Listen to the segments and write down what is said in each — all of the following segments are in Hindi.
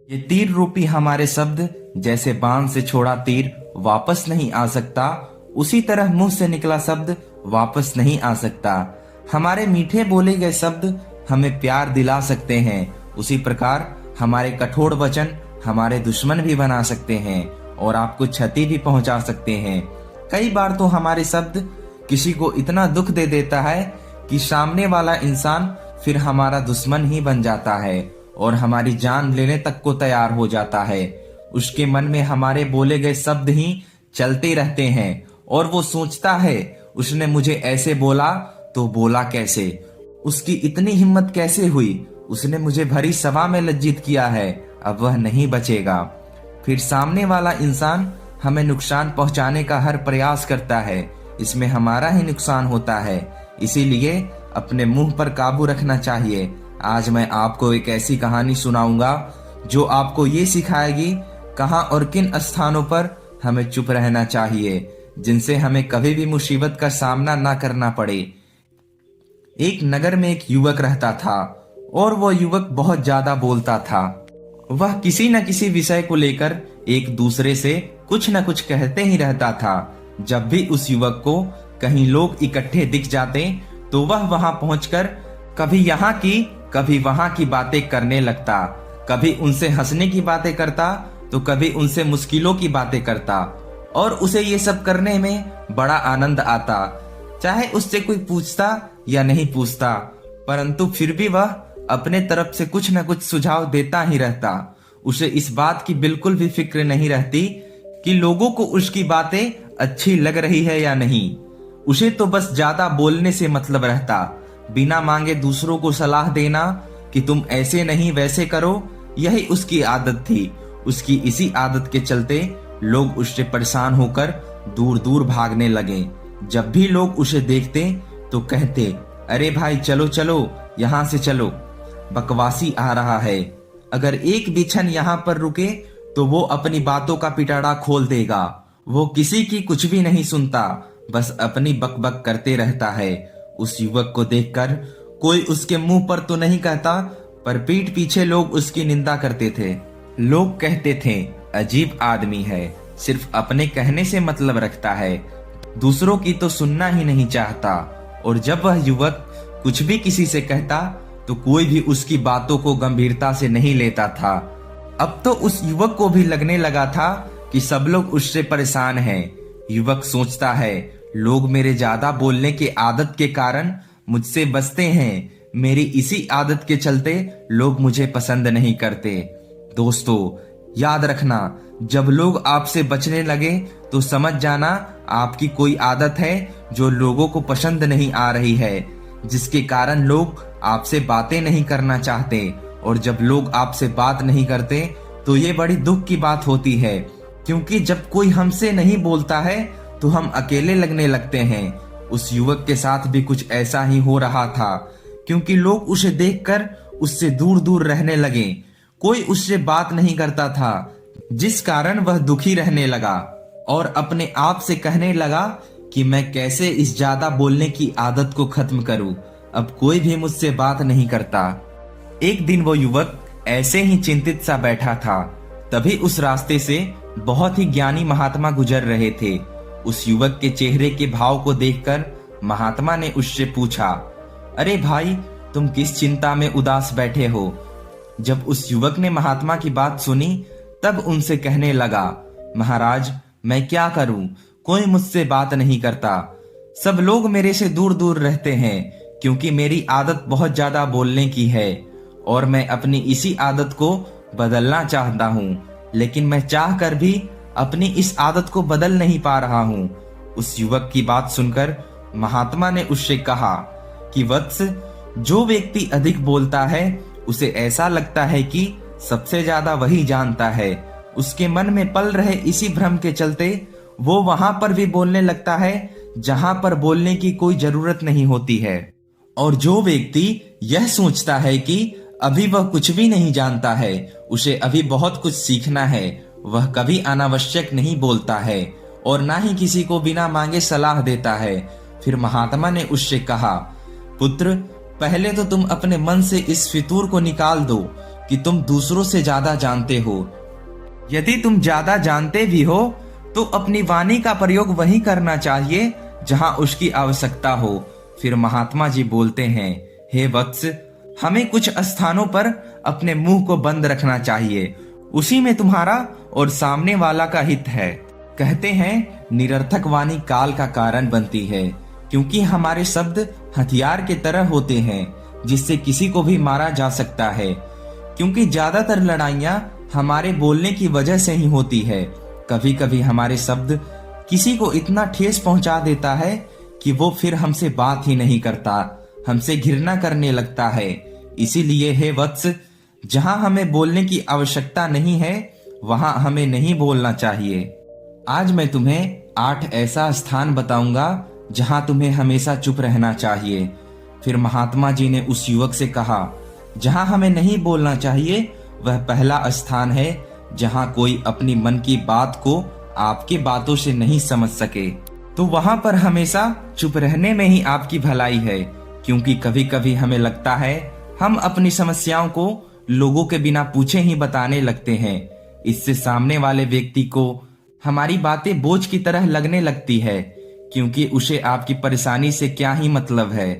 ये तीर रूपी हमारे शब्द जैसे बाण से छोड़ा तीर वापस नहीं आ सकता, उसी तरह मुंह से निकला शब्द वापस नहीं आ सकता। हमारे मीठे बोले गए शब्द हमें प्यार दिला सकते हैं, उसी प्रकार हमारे कठोर वचन हमारे दुश्मन भी बना सकते हैं और आपको क्षति भी पहुंचा सकते हैं। कई बार तो हमारे शब्द किसी को इतना दुख दे देता है कि सामने वाला इंसान फिर हमारा दुश्मन ही बन जाता है और हमारी जान लेने तक को तैयार हो जाता है। उसके मन में हमारे बोले गए शब्द ही चलते रहते हैं और वो सोचता है उसने मुझे ऐसे बोला तो बोला कैसे, उसकी इतनी हिम्मत कैसे हुई, उसने मुझे भरी सभा में लज्जित किया है, अब वह नहीं बचेगा। फिर सामने वाला इंसान हमें नुकसान पहुंचाने का हर प्रयास करता है, इसमें हमारा ही नुकसान होता है। इसीलिए अपने मुंह पर काबू रखना चाहिए। आज मैं आपको एक ऐसी कहानी सुनाऊंगा जो आपको ये सिखाएगी कहां और किन स्थानों पर हमें चुप रहना चाहिए, जिनसे हमें कभी भी मुसीबत का सामना ना करना पड़े। एक नगर में एक युवक रहता था और वो युवक बहुत ज्यादा बोलता था। वह किसी न किसी विषय को लेकर एक दूसरे से कुछ न कुछ कहते ही रहता था। जब भी उस युवक को कहीं लोग इकट्ठे दिख जाते तो वह वहां पहुंचकर कभी यहाँ की कभी वहां की बातें करने लगता। कभी उनसे हंसने की बातें करता तो कभी उनसे मुश्किलों की बातें करता और उसे ये सब करने में बड़ा आनंद आता। चाहे उससे कोई पूछता या नहीं पूछता, परंतु फिर भी वह अपने तरफ से कुछ न कुछ सुझाव देता ही रहता। उसे इस बात की बिल्कुल भी फिक्र नहीं रहती कि लोगों को उसकी बातें अच्छी लग रही है या नहीं। उसे तो बस ज्यादा बोलने से मतलब रहता। बिना मांगे दूसरों को सलाह देना कि तुम ऐसे नहीं वैसे करो, यही उसकी आदत थी। उसकी इसी आदत के चलते लोग उससे परेशान होकर दूर दूर भागने लगे। जब भी लोग उसे देखते तो कहते, अरे भाई चलो चलो, यहाँ से चलो, बकवासी आ रहा है। अगर एक भी क्षण यहाँ पर रुके तो वो अपनी बातों का पिटारा खोल देगा। वो किसी की कुछ भी नहीं सुनता, बस अपनी बकबक करते रहता है। उस युवक को देखकर कोई उसके मुंह पर तो नहीं कहता, पर पीठ पीछे लोग उसकी निंदा करते थे। लोग कहते थे, अजीब आदमी है, सिर्फ अपने कहने से मतलब रखता है, दूसरों की तो सुनना ही नहीं चाहता। और जब वह युवक कुछ भी किसी से कहता तो कोई भी उसकी बातों को गंभीरता से नहीं लेता था। अब तो उस युवक को भी लगने लगा था कि सब लोग उससे परेशान हैं। युवक सोचता है, लोग मेरे ज्यादा बोलने की आदत के कारण मुझसे बचते हैं, मेरी इसी आदत के चलते लोग मुझे पसंद नहीं करते। दोस्तों याद रखना, जब लोग आपसे बचने लगे तो समझ जाना आपकी कोई आदत है जो लोगों को पसंद नहीं आ रही है, जिसके कारण लोग आपसे बातें नहीं करना चाहते। और जब लोग आपसे बात नहीं करते तो ये बड़ी दुख की बात होती है, क्योंकि जब कोई हमसे नहीं बोलता है तो हम अकेले लगने लगते हैं। उस युवक के साथ भी कुछ ऐसा ही हो रहा था, क्योंकि लोग उसे देखकर उससे दूर दूर रहने लगे। कोई उससे बात नहीं करता था, जिस कारण वह दुखी रहने लगा और अपने आप से कहने लगा कि मैं कैसे इस ज्यादा बोलने की आदत को खत्म करूं, अब कोई भी मुझसे बात नहीं करता। एक दिन वो युवक ऐसे ही चिंतित सा बैठा था, तभी उस रास्ते से बहुत ही ज्ञानी महात्मा गुजर रहे थे। उस युवक के चेहरे के भाव को देखकर महात्मा ने उससे पूछा, अरे भाई तुम किस चिंता में उदास बैठे हो। जब उस युवक ने महात्मा की बात सुनी तब उनसे कहने लगा, महाराज मैं क्या करूं, कोई मुझसे बात नहीं करता, सब लोग मेरे से दूर दूर रहते हैं, क्योंकि मेरी आदत बहुत ज्यादा बोलने की है और मैं अपनी इसी आदत को बदलना चाहता हूँ, लेकिन मैं चाह कर भी अपनी इस आदत को बदल नहीं पा रहा हूँ। उस युवक की बात सुनकर महात्मा ने उससे कहा कि वत्स, जो व्यक्ति अधिक बोलता है उसे ऐसा लगता है कि सबसे ज्यादा वही जानता है। उसके मन में पल रहे इसी भ्रम के चलते वो वहां पर भी बोलने लगता है जहां पर बोलने की कोई जरूरत नहीं होती है। और जो व्यक्ति यह सोचता है कि अभी वह कुछ भी नहीं जानता है, उसे अभी बहुत कुछ सीखना है, वह कभी अनावश्यक नहीं बोलता है और ना ही किसी को बिना मांगे सलाह देता है। फिर महात्मा ने उससे कहा, पुत्र पहले तो तुम अपने मन से इस फितूर को निकाल दो कि तुम दूसरों से ज्यादा जानते हो। यदि तुम ज्यादा जानते भी हो तो अपनी वाणी का प्रयोग वही करना चाहिए जहां उसकी आवश्यकता हो। फिर महात्मा जी बोलते हैं, हे वत्स, हमें कुछ स्थानों पर अपने मुंह को बंद रखना चाहिए, उसी में तुम्हारा और सामने वाला का हित है। कहते हैं, निरर्थक वाणी काल का कारण बनती है, क्योंकि हमारे शब्द हथियार के तरह होते हैं जिससे किसी को भी मारा जा सकता है। क्योंकि ज्यादातर लड़ाइयां हमारे बोलने की वजह से ही होती है। कभी कभी हमारे शब्द किसी को इतना ठेस पहुंचा देता है कि वो फिर हमसे बात ही नहीं करता, हमसे घृणा करने लगता है। इसीलिए हे वत्स, जहां हमें बोलने की आवश्यकता नहीं है वहां हमें नहीं बोलना चाहिए। आज मैं तुम्हें 8 ऐसा स्थान बताऊंगा जहां तुम्हें हमेशा चुप रहना चाहिए। फिर महात्मा जी ने उस युवक से कहा, जहां हमें नहीं बोलना चाहिए वह पहला स्थान है जहां कोई अपनी मन की बात को आपकी बातों से नहीं समझ सके। तो वहां पर हमेशा चुप रहने में ही आपकी भलाई है, क्योंकि कभी कभी हमें लगता है हम अपनी समस्याओं को लोगों के बिना पूछे ही बताने लगते हैं। इससे सामने वाले व्यक्ति को हमारी बातें बोझ की तरह लगने लगती है, क्योंकि उसे आपकी परेशानी से क्या ही मतलब है।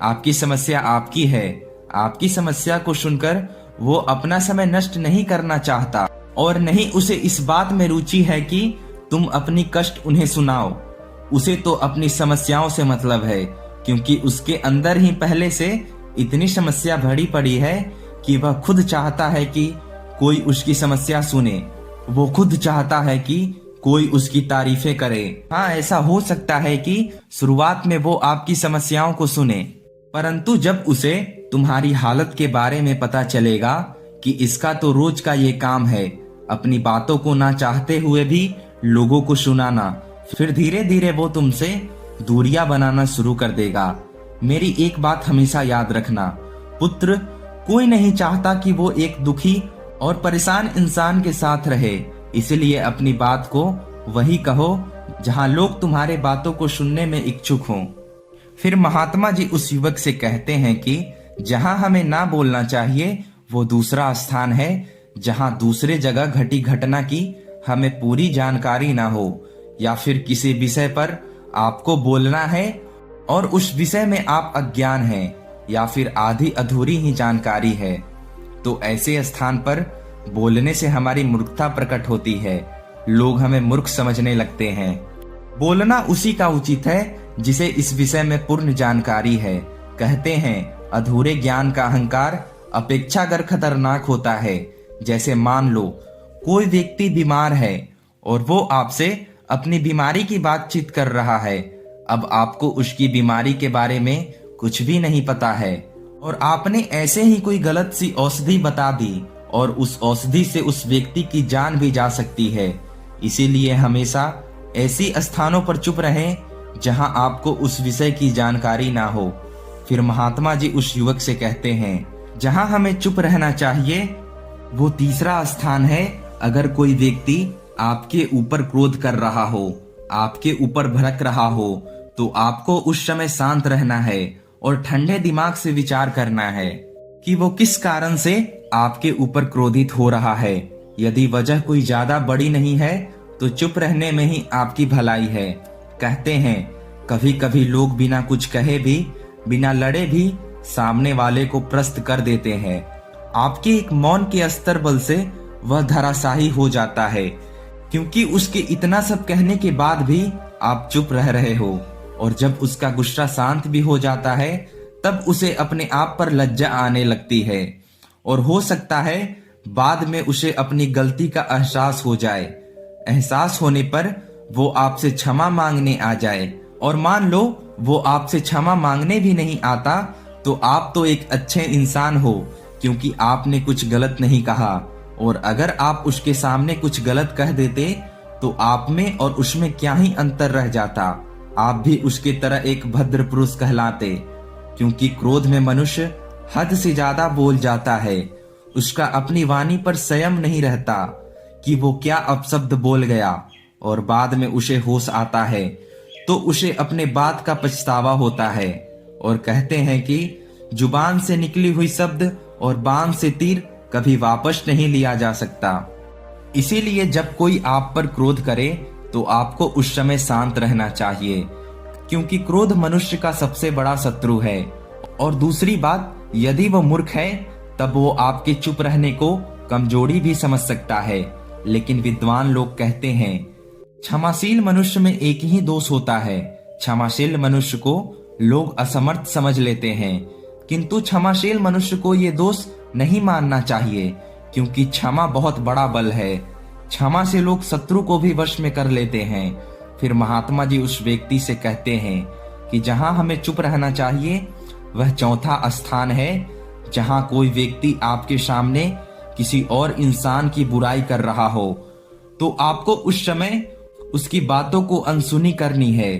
आपकी समस्या आपकी है। आपकी समस्या को सुनकर वो अपना समय नष्ट नहीं करना चाहता और नहीं उसे इस बात में रुचि है कि तुम अपनी कष्ट उन्हें सुनाओ। उसे तो अपनी समस्याओं से मतलब है, क्योंकि उसके अंदर ही पहले से इतनी समस्या भरी पड़ी है कि वह खुद चाहता है कि कोई उसकी समस्या सुने। वो खुद चाहता है कि कोई उसकी तारीफें करे। हाँ, ऐसा हो सकता है कि शुरुआत में वो आपकी समस्याओं को सुने, परंतु जब उसे तुम्हारी हालत के बारे में पता चलेगा कि इसका तो रोज का ये काम है, अपनी बातों को ना चाहते हुए भी लोगों को सुनाना, फिर धीरे धीरे वो तुमसे दूरियां बनाना शुरू कर देगा। मेरी एक बात हमेशा याद रखना, पुत्र, कोई नहीं चाहता कि वो एक दुखी और परेशान इंसान के साथ रहे। इसलिए अपनी बात को वही कहो जहां लोग तुम्हारे बातों को सुनने में इच्छुक हों। फिर महात्मा जी उस युवक से कहते हैं कि जहां हमें ना बोलना चाहिए वो दूसरा स्थान है जहां दूसरे जगह घटी घटना की हमें पूरी जानकारी ना हो, या फिर किसी विषय पर आपको बोलना है और उस विषय में आप अज्ञान हैं, या फिर आधी अधूरी ही जानकारी है। तो ऐसे स्थान पर बोलने से हमारी मूर्खता प्रकट होती है। लोग हमें मूर्ख समझने लगते हैं। बोलना उसी का उचित है जिसे इस विषय में पूर्ण जानकारी है। कहते हैं, अधूरे ज्ञान का अहंकार अपेक्षाकृत खतरनाक होता है। जैसे मान लो कोई व्यक्ति बीमार है और वो आपसे अपनी बीमारी की बातचीत कर रहा है। अब आपको उसकी बीमारी के बारे में कुछ भी नहीं पता है और आपने ऐसे ही कोई गलत सी औषधि बता दी और उस औषधि से उस व्यक्ति की जान भी जा सकती है। इसीलिए हमेशा ऐसी स्थानों पर चुप रहें जहां आपको उस विषय की जानकारी ना हो। फिर महात्मा जी उस युवक से कहते हैं, जहां हमें चुप रहना चाहिए वो तीसरा स्थान है अगर कोई व्यक्ति आपके ऊपर क्रोध कर रहा हो, आपके ऊपर भड़क रहा हो, तो आपको उस समय शांत रहना है और ठंडे दिमाग से विचार करना है कि वो किस कारण से आपके ऊपर क्रोधित हो रहा है। यदि वजह कोई ज्यादा बड़ी नहीं है तो चुप रहने में ही आपकी भलाई है। कहते हैं, कभी कभी लोग बिना कुछ कहे भी, बिना लड़े भी सामने वाले को प्रस्त कर देते हैं। आपके एक मौन के स्तर बल से वह धराशायी हो जाता है, क्योंकि उसके इतना सब कहने के बाद भी आप चुप रह रहे हो। और जब उसका गुस्सा शांत भी हो जाता है तब उसे अपने आप पर लज्जा आने लगती है और हो सकता है बाद में उसे अपनी गलती का एहसास हो जाए। एहसास होने पर वो आपसे क्षमा मांगने आ जाए, और मान लो वो आपसे क्षमा मांगने भी नहीं आता तो आप तो एक अच्छे इंसान हो, क्योंकि आपने कुछ गलत नहीं कहा। और अगर आप उसके सामने कुछ गलत कह देते तो आप में और उसमें क्या ही अंतर रह जाता। आप भी उसके तरह एक भद्र पुरुष कहलाते, क्योंकि क्रोध में मनुष्य हद से ज्यादा बोल जाता है। उसका अपनी वाणी पर संयम नहीं रहता कि वो क्या अपशब्द बोल गया, और बाद में उसे होश आता है तो उसे अपने बात का पछतावा होता है। और कहते हैं कि जुबान से निकली हुई शब्द और बाण से तीर कभी वापस नहीं लिया जा सकता। इसीलिए जब कोई आप पर क्रोध करे तो आपको उस समय शांत रहना चाहिए, क्योंकि क्रोध मनुष्य का सबसे बड़ा शत्रु है। और दूसरी बात, यदि वह मूर्ख है तब वो आपके चुप रहने को कमजोरी भी समझ सकता है। लेकिन विद्वान लोग कहते हैं, क्षमाशील मनुष्य में एक ही दोष होता है। क्षमाशील मनुष्य को लोग असमर्थ समझ लेते हैं, किंतु क्षमाशील मनुष्य को ये दोष नहीं मानना चाहिए, क्योंकि क्षमा बहुत बड़ा बल है। क्षमा से लोग शत्रु को भी वश में कर लेते हैं। फिर महात्मा जी उस व्यक्ति से कहते हैं कि जहां हमें चुप रहना चाहिए वह चौथा स्थान है, जहां कोई व्यक्ति आपके सामने किसी और इंसान की बुराई कर रहा हो तो आपको उस समय उसकी बातों को अनसुनी करनी है।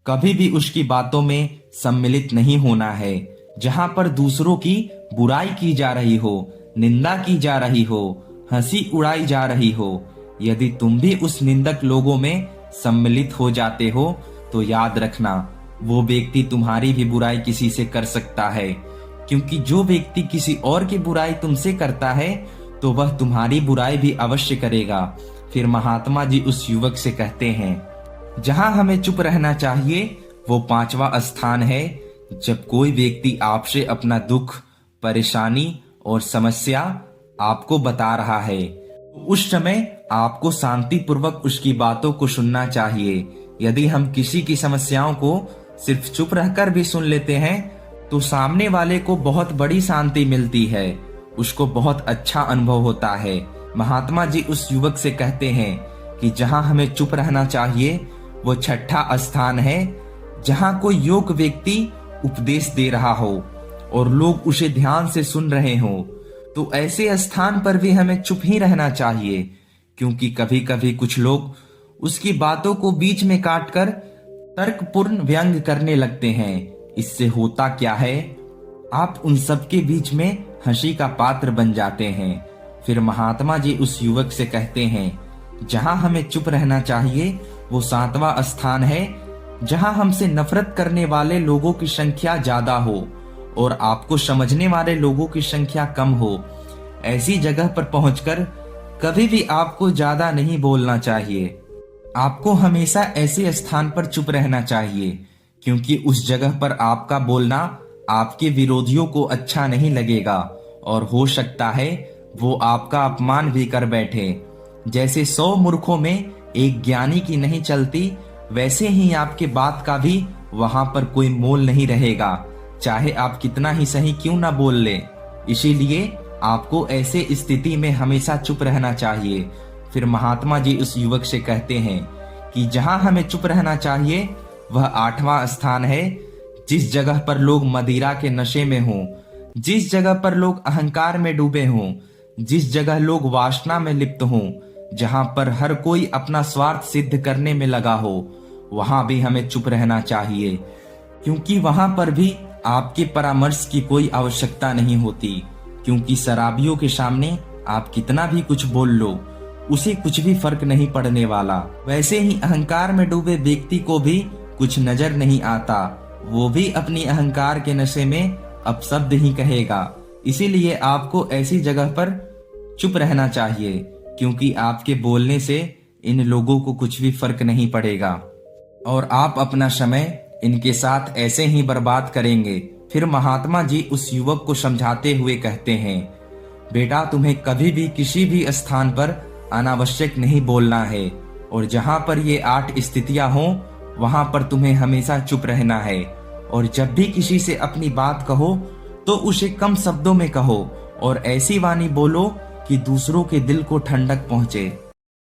कभी भी उसकी बातों में सम्मिलित नहीं होना है। जहां पर दूसरों की बुराई की जा रही हो, निंदा की जा रही हो, हंसी उड़ाई जा रही हो, यदि तुम भी उस निंदक लोगों में सम्मिलित हो जाते हो तो याद रखना, वो व्यक्ति तुम्हारी भी बुराई किसी से कर सकता है। क्योंकि जो व्यक्ति किसी और की बुराई तुमसे करता है तो वह तुम्हारी बुराई भी अवश्य करेगा। फिर महात्मा जी उस युवक से कहते हैं, जहां हमें चुप रहना चाहिए वो पांचवा स्थान है, जब कोई व्यक्ति आपसे अपना दुख, परेशानी और समस्या आपको बता रहा है तो उस समय आपको शांति पूर्वक उसकी बातों को सुनना चाहिए। यदि हम किसी की समस्याओं को सिर्फ चुप रहकर भी सुन लेते हैं तो सामने वाले को बहुत बड़ी शांति मिलती है, उसको बहुत अच्छा अनुभव होता है। महात्मा जी उस युवक से कहते हैं कि जहां हमें चुप रहना चाहिए वो छठा स्थान है, जहां कोई योग्य व्यक्ति उपदेश दे रहा हो और लोग उसे ध्यान से सुन रहे हो तो ऐसे स्थान पर भी हमें चुप ही रहना चाहिए। क्योंकि कभी कभी कुछ लोग उसकी बातों को बीच में काटकर तर्कपूर्ण व्यंग करने लगते हैं। इससे होता क्या है, आप उन सब के बीच में हंसी का पात्र बन जाते हैं। फिर महात्मा जी उस युवक से कहते हैं, जहां हमें चुप रहना चाहिए वो सातवां स्थान है, जहां हमसे नफरत करने वाले लोगों की संख्या ज्यादा हो और आपको समझने वाले लोगों की संख्या कम हो। ऐसी जगह पर पहुंचकर कभी भी आपको ज्यादा नहीं बोलना चाहिए। आपको हमेशा ऐसे स्थान पर चुप रहना चाहिए, क्योंकि उस जगह पर आपका बोलना आपके विरोधियों को अच्छा नहीं लगेगा और हो सकता है वो आपका अपमान भी कर बैठे। जैसे 100 मूर्खों में एक ज्ञानी की नहीं चलती, वैसे ही आपके बात का भी वहां पर कोई मोल नहीं रहेगा, चाहे आप कितना ही सही क्यों ना बोल ले। इसीलिए आपको ऐसे स्थिति में हमेशा चुप रहना चाहिए। फिर महात्मा जी उस युवक से कहते हैं कि जहां हमें चुप रहना चाहिए वह 8वां स्थान है, जिस जगह पर लोग मदिरा के नशे में हों, जिस जगह पर लोग अहंकार में डूबे हों, जिस जगह लोग वासना में लिप्त हों, जहां पर हर कोई अपना स्वार्थ सिद्ध करने में लगा हो, वहां भी हमें चुप रहना चाहिए। क्योंकि वहां पर भी आपके परामर्श की कोई आवश्यकता नहीं होती, क्योंकि शराबियों के सामने आप कितना भी कुछ बोल लो उसे कुछ भी फर्क नहीं पड़ने वाला। वैसे ही अहंकार में डूबे व्यक्ति को भी कुछ नजर नहीं आता, वो भी अपनी अहंकार के नशे में अपशब्द ही कहेगा। इसीलिए आपको ऐसी जगह पर चुप रहना चाहिए, क्योंकि आपके बोलने से इन लोगों को कुछ भी फर्क नहीं पड़ेगा और आप अपना समय इनके साथ ऐसे ही बर्बाद करेंगे। फिर महात्मा जी उस युवक को समझाते हुए कहते हैं, बेटा तुम्हें कभी भी किसी भी स्थान पर अनावश्यक नहीं बोलना है, और जहां पर ये 8 स्थितियां हों वहां पर तुम्हें हमेशा चुप रहना है। और जब भी किसी से अपनी बात कहो तो उसे कम शब्दों में कहो और ऐसी वाणी बोलो कि दूसरों के दिल को ठंडक पहुंचे।